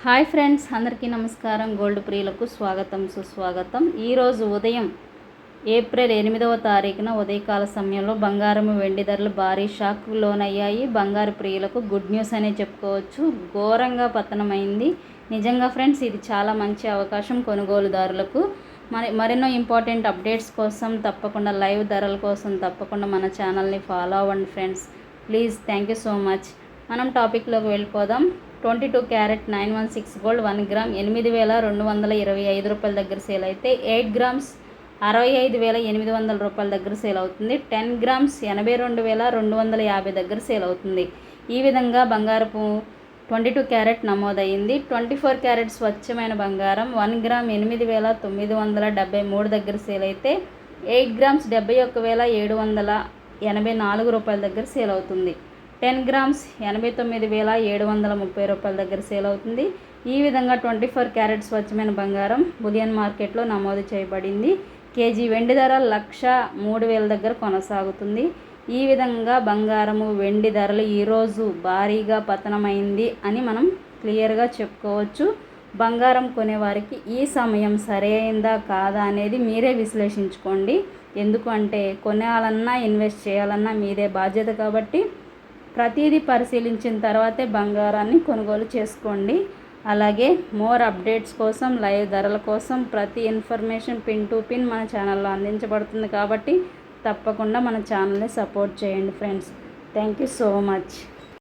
Hi friends, అందరికీ నమస్కారం. Gold ప్రియులకు స్వాగతం, సుస్వాగతం. ఈరోజు ఉదయం ఏప్రిల్ 8వ తారీఖున ఉదయకాల సమయంలో బంగారం వెండి ధరలు భారీ షాక్కు లోనయ్యాయి. బంగారు ప్రియులకు గుడ్ న్యూస్ అనే చెప్పుకోవచ్చు. ఘోరంగా పతనమైంది. నిజంగా ఫ్రెండ్స్, ఇది చాలా మంచి అవకాశం కొనుగోలుదారులకు. మరెన్నో ఇంపార్టెంట్ అప్డేట్స్ కోసం తప్పకుండా, లైవ్ ధరల కోసం తప్పకుండా మన ఛానల్ని ఫాలో అవ్వండి friends. Please, thank you so much. మనం టాపిక్లోకి వెళ్ళిపోదాం. 22 క్యారెట్ 916 గోల్డ్ 1 గ్రామ్ 8,225 రూపాయల దగ్గర సేల్ అయితే 8 గ్రామ్స్ 65,800 రూపాయల దగ్గర సేల్ అవుతుంది. 10 గ్రామ్స్ 82,250 దగ్గర సేల్ అవుతుంది. ఈ విధంగా బంగారపు 22 క్యారెట్ నమోదైంది. 24 క్యారెట్ స్వచ్ఛమైన బంగారం 1 గ్రామ్ 8,973 దగ్గర సేల్ అయితే 8 గ్రామ్స్ 71,784 రూపాయల దగ్గర సేల్ అవుతుంది. 10 గ్రామ్స్ 89,730 రూపాయల దగ్గర సేల్ అవుతుంది. ఈ విధంగా 24 క్యారెట్ స్వచ్ఛమైన బంగారం బులియన్ మార్కెట్లో నమోదు చేయబడింది. కేజీ వెండి ధర 1,03,000 దగ్గర కొనసాగుతుంది. ఈ విధంగా బంగారము వెండి ధరలు ఈరోజు భారీగా పతనమైంది అని మనం క్లియర్గా చెప్పుకోవచ్చు. బంగారం కొనేవారికి ఈ సమయం సరైందా కాదా అనేది మీరే విశ్లేషించుకోండి. ఎందుకంటే కొనాలన్నా ఇన్వెస్ట్ చేయాలన్నా మీదే బాధ్యత కాబట్టి ప్రతిదీ పరిశీలించిన తర్వాతే బంగారాన్ని కొనుగోలు చేసుకోండి. అలాగే మోర్ అప్డేట్స్ కోసం, లైవ్ ధరల కోసం ప్రతి ఇన్ఫర్మేషన్ పిన్ టు పిన్ మన ఛానల్లో అందించబడుతుంది కాబట్టి తప్పకుండా మన ఛానల్ని సపోర్ట్ చేయండి friends. Thank you so much.